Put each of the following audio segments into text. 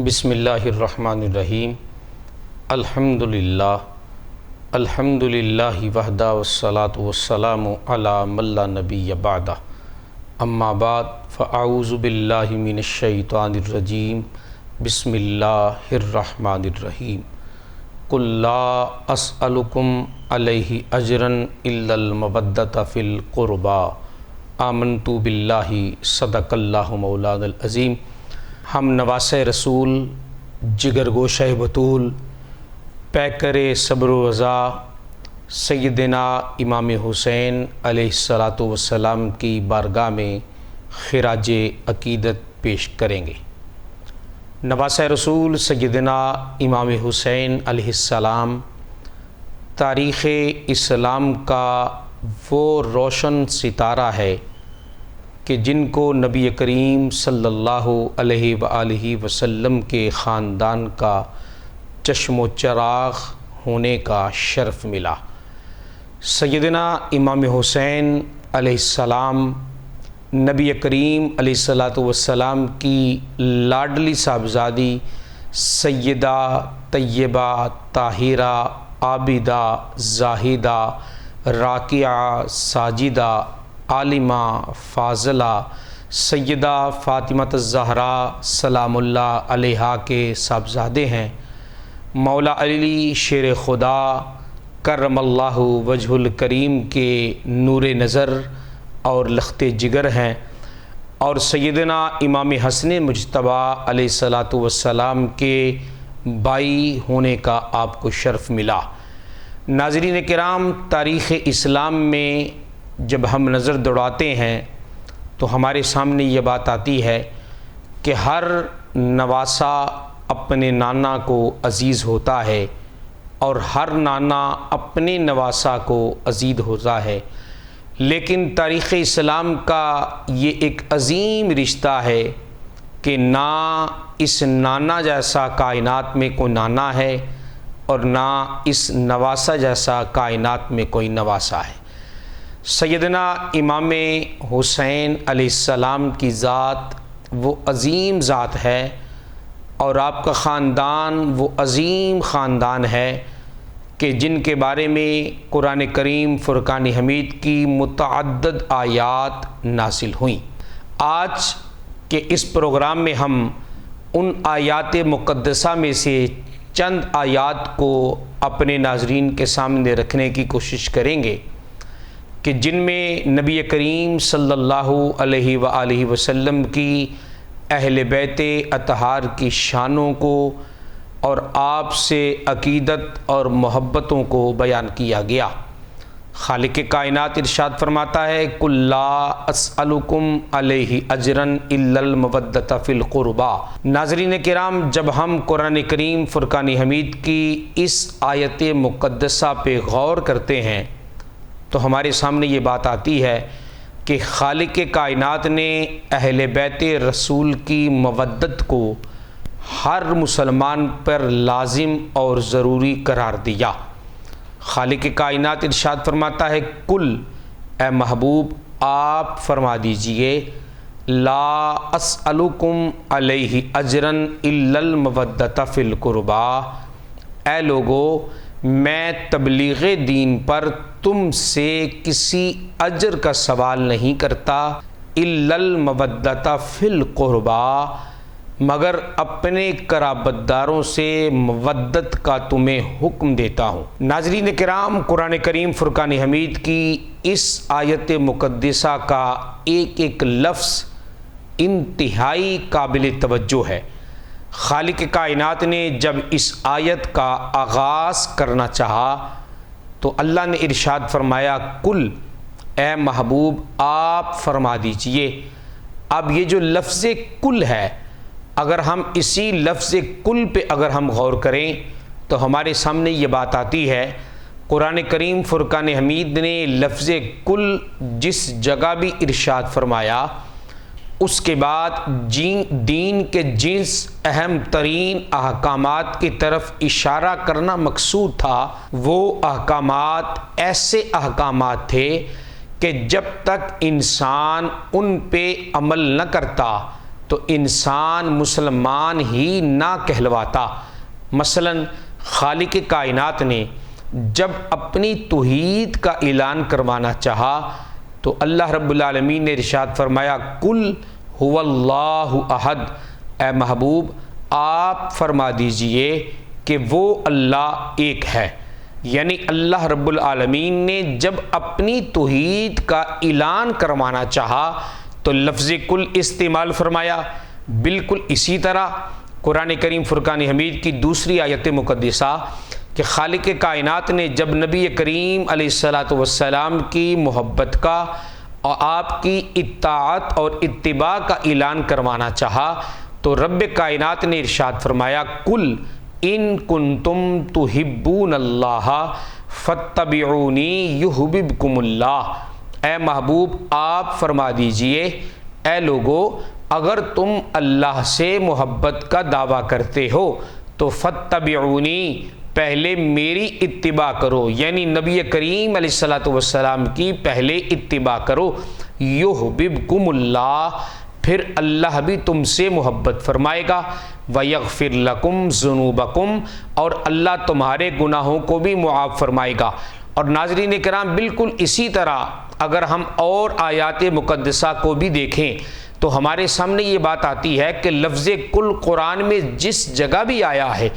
بسم اللہ الرحمن الرحیم الحمد للہ وحدہ والصلاة والسلام علی من لا نبی بعدہ اما بعد فاعوذ باللہ من الشیطان الرجیم بسم اللہ الرحمن الرحیم قل لا اسألکم علیہ اجرا الا المودۃ فی القربى آمنت باللہ صدق اللہ مولانا العظیم۔ ہم نواسۂ رسول، جگر گوشہ بطول، پیکر صبر و رضا سیدنا امام حسین علیہ السلام کی بارگاہ میں خراج عقیدت پیش کریں گے۔ نواسۂ رسول سیدنا امام حسین علیہ السلام تاریخ اسلام کا وہ روشن ستارہ ہے کہ جن کو نبی کریم صلی اللہ علیہ وآلہ وسلم کے خاندان کا چشم و چراغ ہونے کا شرف ملا۔ سیدنا امام حسین علیہ السلام نبی کریم علیہ السلام کی لاڈلی صاحبزادی سیدہ طیبہ طاہرہ عابدہ زاہدہ راکعہ ساجدہ عالمہ فاضلہ سیدہ فاطمہ الزہراء سلام اللہ علیہا کے صاحبزادے ہیں۔ مولا علی شیر خدا کرم اللہ وجہ الکریم کے نور نظر اور لخت جگر ہیں، اور سیدنا امام حسن مجتبیٰ علیہ السلام کے بائی ہونے کا آپ کو شرف ملا۔ ناظرین کرام، تاریخ اسلام میں جب ہم نظر دوڑاتے ہیں تو ہمارے سامنے یہ بات آتی ہے کہ ہر نواسہ اپنے نانا کو عزیز ہوتا ہے اور ہر نانا اپنے نواسہ کو عزیز ہوتا ہے، لیکن تاریخ اسلام کا یہ ایک عظیم رشتہ ہے کہ نہ اس نانا جیسا کائنات میں کوئی نانا ہے اور نہ اس نواسہ جیسا کائنات میں کوئی نواسہ ہے۔ سیدنا امام حسین علیہ السلام کی ذات وہ عظیم ذات ہے، اور آپ کا خاندان وہ عظیم خاندان ہے کہ جن کے بارے میں قرآن کریم فرقان حمید کی متعدد آیات نازل ہوئیں۔ آج کے اس پروگرام میں ہم ان آیات مقدسہ میں سے چند آیات کو اپنے ناظرین کے سامنے رکھنے کی کوشش کریں گے کہ جن میں نبی کریم صلی اللہ علیہ وآلہ وسلم کی اہل بیت اطہار کی شانوں کو اور آپ سے عقیدت اور محبتوں کو بیان کیا گیا۔ خالق کائنات ارشاد فرماتا ہے قل لا اسألکم علیہ اجرا الا المودۃ فی القربى۔ ناظرین کرام، جب ہم قرآن کریم فرقان حمید کی اس آیت مقدسہ پہ غور کرتے ہیں تو ہمارے سامنے یہ بات آتی ہے کہ خالق کائنات نے اہل بیت رسول کی مودت کو ہر مسلمان پر لازم اور ضروری قرار دیا۔ خالق کائنات ارشاد فرماتا ہے قل، اے محبوب آپ فرما دیجئے، لا اسألکم علیہ اجرا الا المودۃ فی القربى، اے لوگو میں تبلیغ دین پر تم سے کسی اجر کا سوال نہیں کرتا، الا المودۃ فی القربى، مگر اپنے قرابت داروں سے مودت کا تمہیں حکم دیتا ہوں۔ ناظرین کرام، قرآن کریم فرقان حمید کی اس آیت مقدسہ کا ایک ایک لفظ انتہائی قابل توجہ ہے۔ خالق کائنات نے جب اس آیت کا آغاز کرنا چاہا تو اللہ نے ارشاد فرمایا قل، اے محبوب آپ فرما دیجئے۔ اب یہ جو لفظ قل ہے، اگر ہم اسی لفظ قل پہ اگر ہم غور کریں تو ہمارے سامنے یہ بات آتی ہے، قرآن کریم فرقان حمید نے لفظ قل جس جگہ بھی ارشاد فرمایا، اس کے بعد دین کے جنس اہم ترین احکامات کی طرف اشارہ کرنا مقصود تھا۔ وہ احکامات ایسے احکامات تھے کہ جب تک انسان ان پہ عمل نہ کرتا تو انسان مسلمان ہی نہ کہلواتا۔ مثلا خالق کائنات نے جب اپنی توحید کا اعلان کروانا چاہا تو اللہ رب العالمین نے ارشاد فرمایا قل هو اللہ احد، اے محبوب آپ فرما دیجئے کہ وہ اللہ ایک ہے۔ یعنی اللہ رب العالمین نے جب اپنی توحید کا اعلان کروانا چاہا تو لفظ کل استعمال فرمایا۔ بالکل اسی طرح قرآن کریم فرقان حمید کی دوسری آیت مقدسہ کہ خالق کائنات نے جب نبی کریم علیہ الصلاۃ والسلام کی محبت کا اور آپ کی اطاعت اور اتباع کا اعلان کروانا چاہا تو رب کائنات نے ارشاد فرمایا قل ان کنتم تحبون اللہ فاتبعونی یحببکم اللہ، اے محبوب آپ فرما دیجئے اے لوگو اگر تم اللہ سے محبت کا دعویٰ کرتے ہو تو فاتبعونی پہلے میری اتباع کرو، یعنی نبی کریم علیہ الصلاۃ والسلام کی پہلے اتباع کرو، یحببکم اللہ پھر اللہ بھی تم سے محبت فرمائے گا، وَيَغْفِرْ لَكُمْ ذُنُوبَكُمْ اور اللہ تمہارے گناہوں کو بھی معاف فرمائے گا۔ اور ناظرین کرام بالکل اسی طرح اگر ہم اور آیات مقدسہ کو بھی دیکھیں تو ہمارے سامنے یہ بات آتی ہے کہ لفظ کل قرآن میں جس جگہ بھی آیا ہے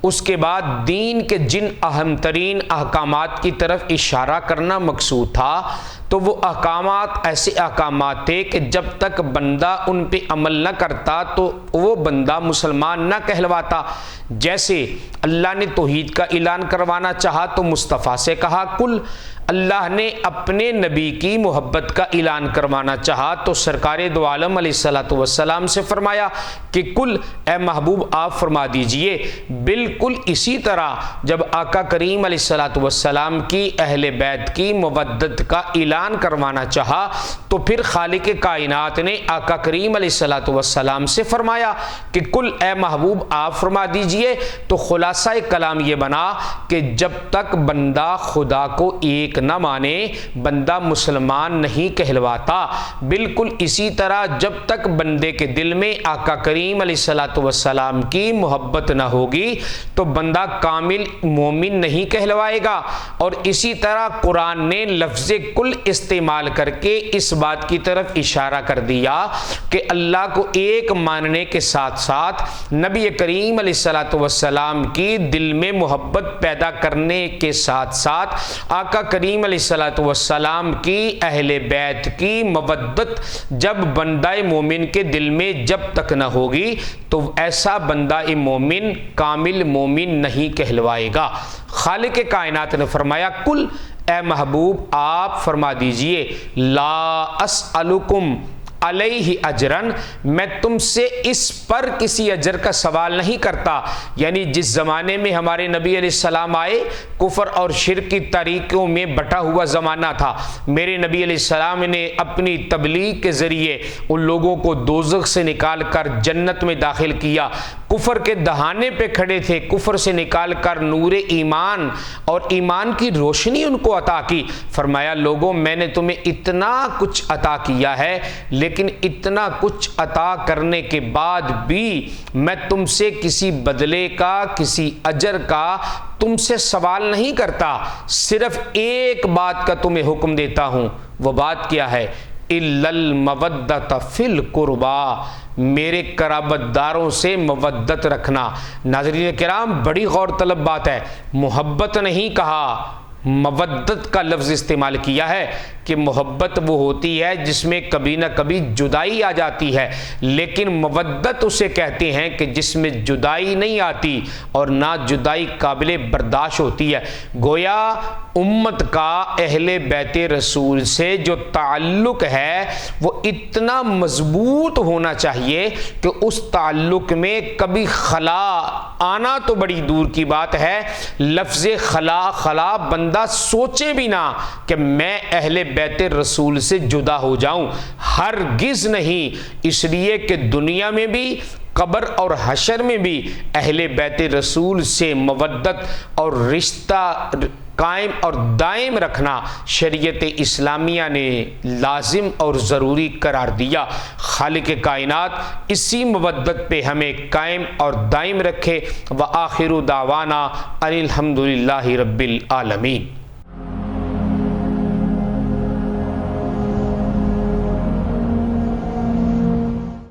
اس کے بعد دین کے جن اہم ترین احکامات کی طرف اشارہ کرنا مقصود تھا تو وہ احکامات ایسے احکامات تھے کہ جب تک بندہ ان پہ عمل نہ کرتا تو وہ بندہ مسلمان نہ کہلواتا۔ جیسے اللہ نے توحید کا اعلان کروانا چاہا تو مصطفیٰ سے کہا کل، اللہ نے اپنے نبی کی محبت کا اعلان کروانا چاہا تو سرکار دو عالم علیہ الصلوۃ والسلام سے فرمایا کہ کل، اے محبوب آپ فرما دیجئے۔ بالکل اسی طرح جب آقا کریم علیہ الصلوۃ والسلام کی اہل بیت کی مودت کا اعلان کروانا چاہا تو پھر خالق کائنات نے آقا کریم علیہ الصلوۃ والسلام سے فرمایا کہ کل، اے محبوب آپ فرما دیجئے۔ تو خلاصہ کلام یہ بنا کہ جب تک بندہ خدا کو ایک نہ مانے بندہ مسلمان نہیں کہلواتا۔ بالکل اسی طرح جب تک بندے کے دل میں آقا کریم علیہ الصلوۃ والسلام کی محبت نہ ہوگی تو بندہ کامل مومن نہیں کہلوائے گا۔ اور اسی طرح قرآن نے لفظ کل استعمال کر کے اس بات کی طرف اشارہ کر دیا کہ اللہ کو ایک ماننے کے ساتھ ساتھ نبی کریم علیہ الصلوۃ والسلام کی دل میں محبت پیدا کرنے کے ساتھ ساتھ آقا کریم علیہ الصلوۃ والسلام کی اہل بیت کی مودت جب بندہ مومن کے دل میں جب تک نہ ہوگی تو ایسا بندہ مومن کامل مومن نہیں کہلوائے گا۔ خالق کائنات نے فرمایا کل، اے محبوب آپ فرما دیجئے لا اسألکم علیہ اجرن، میں تم سے اس پر کسی اجر کا سوال نہیں کرتا۔ یعنی جس زمانے میں ہمارے نبی علیہ السلام آئے کفر اور شرک کی تاریکیوں میں بٹا ہوا زمانہ تھا۔ میرے نبی علیہ السلام نے اپنی تبلیغ کے ذریعے ان لوگوں کو دوزخ سے نکال کر جنت میں داخل کیا۔ کفر کے دہانے پہ کھڑے تھے، کفر سے نکال کر نور ایمان اور ایمان کی روشنی ان کو عطا کی۔ فرمایا لوگوں میں نے تمہیں اتنا کچھ عطا کیا ہے لیکن اتنا کچھ عطا کرنے کے بعد بھی میں تم سے کسی بدلے کا کسی اجر کا تم سے سوال نہیں کرتا، صرف ایک بات کا تمہیں حکم دیتا ہوں۔ وہ بات کیا ہے؟ اِلَّا الْمَوَدَّةَ فِي الْقُرْبَى، میرے قرابت داروں سے مودت رکھنا۔ ناظرین کرام بڑی غور طلب بات ہے، محبت نہیں کہا، مودت کا لفظ استعمال کیا ہے کہ محبت وہ ہوتی ہے جس میں کبھی نہ کبھی جدائی آ جاتی ہے، لیکن مودت اسے کہتے ہیں کہ جس میں جدائی نہیں آتی اور نہ جدائی قابل برداشت ہوتی ہے۔ گویا امت کا اہل بیت رسول سے جو تعلق ہے وہ اتنا مضبوط ہونا چاہیے کہ اس تعلق میں کبھی خلا آنا تو بڑی دور کی بات ہے، لفظ خلا بندہ سوچے بھی نہ کہ میں اہل بیت رسول سے جدا ہو جاؤں، ہرگز نہیں۔ اس لیے کہ دنیا میں بھی قبر اور حشر میں بھی اہل بیت رسول سے مودت اور رشتہ قائم اور دائم رکھنا شریعت اسلامیہ نے لازم اور ضروری قرار دیا۔ خالق کائنات اسی مودت پہ ہمیں قائم اور دائم رکھے۔ وآخر دعوانا ان الحمد للہ رب العالمین۔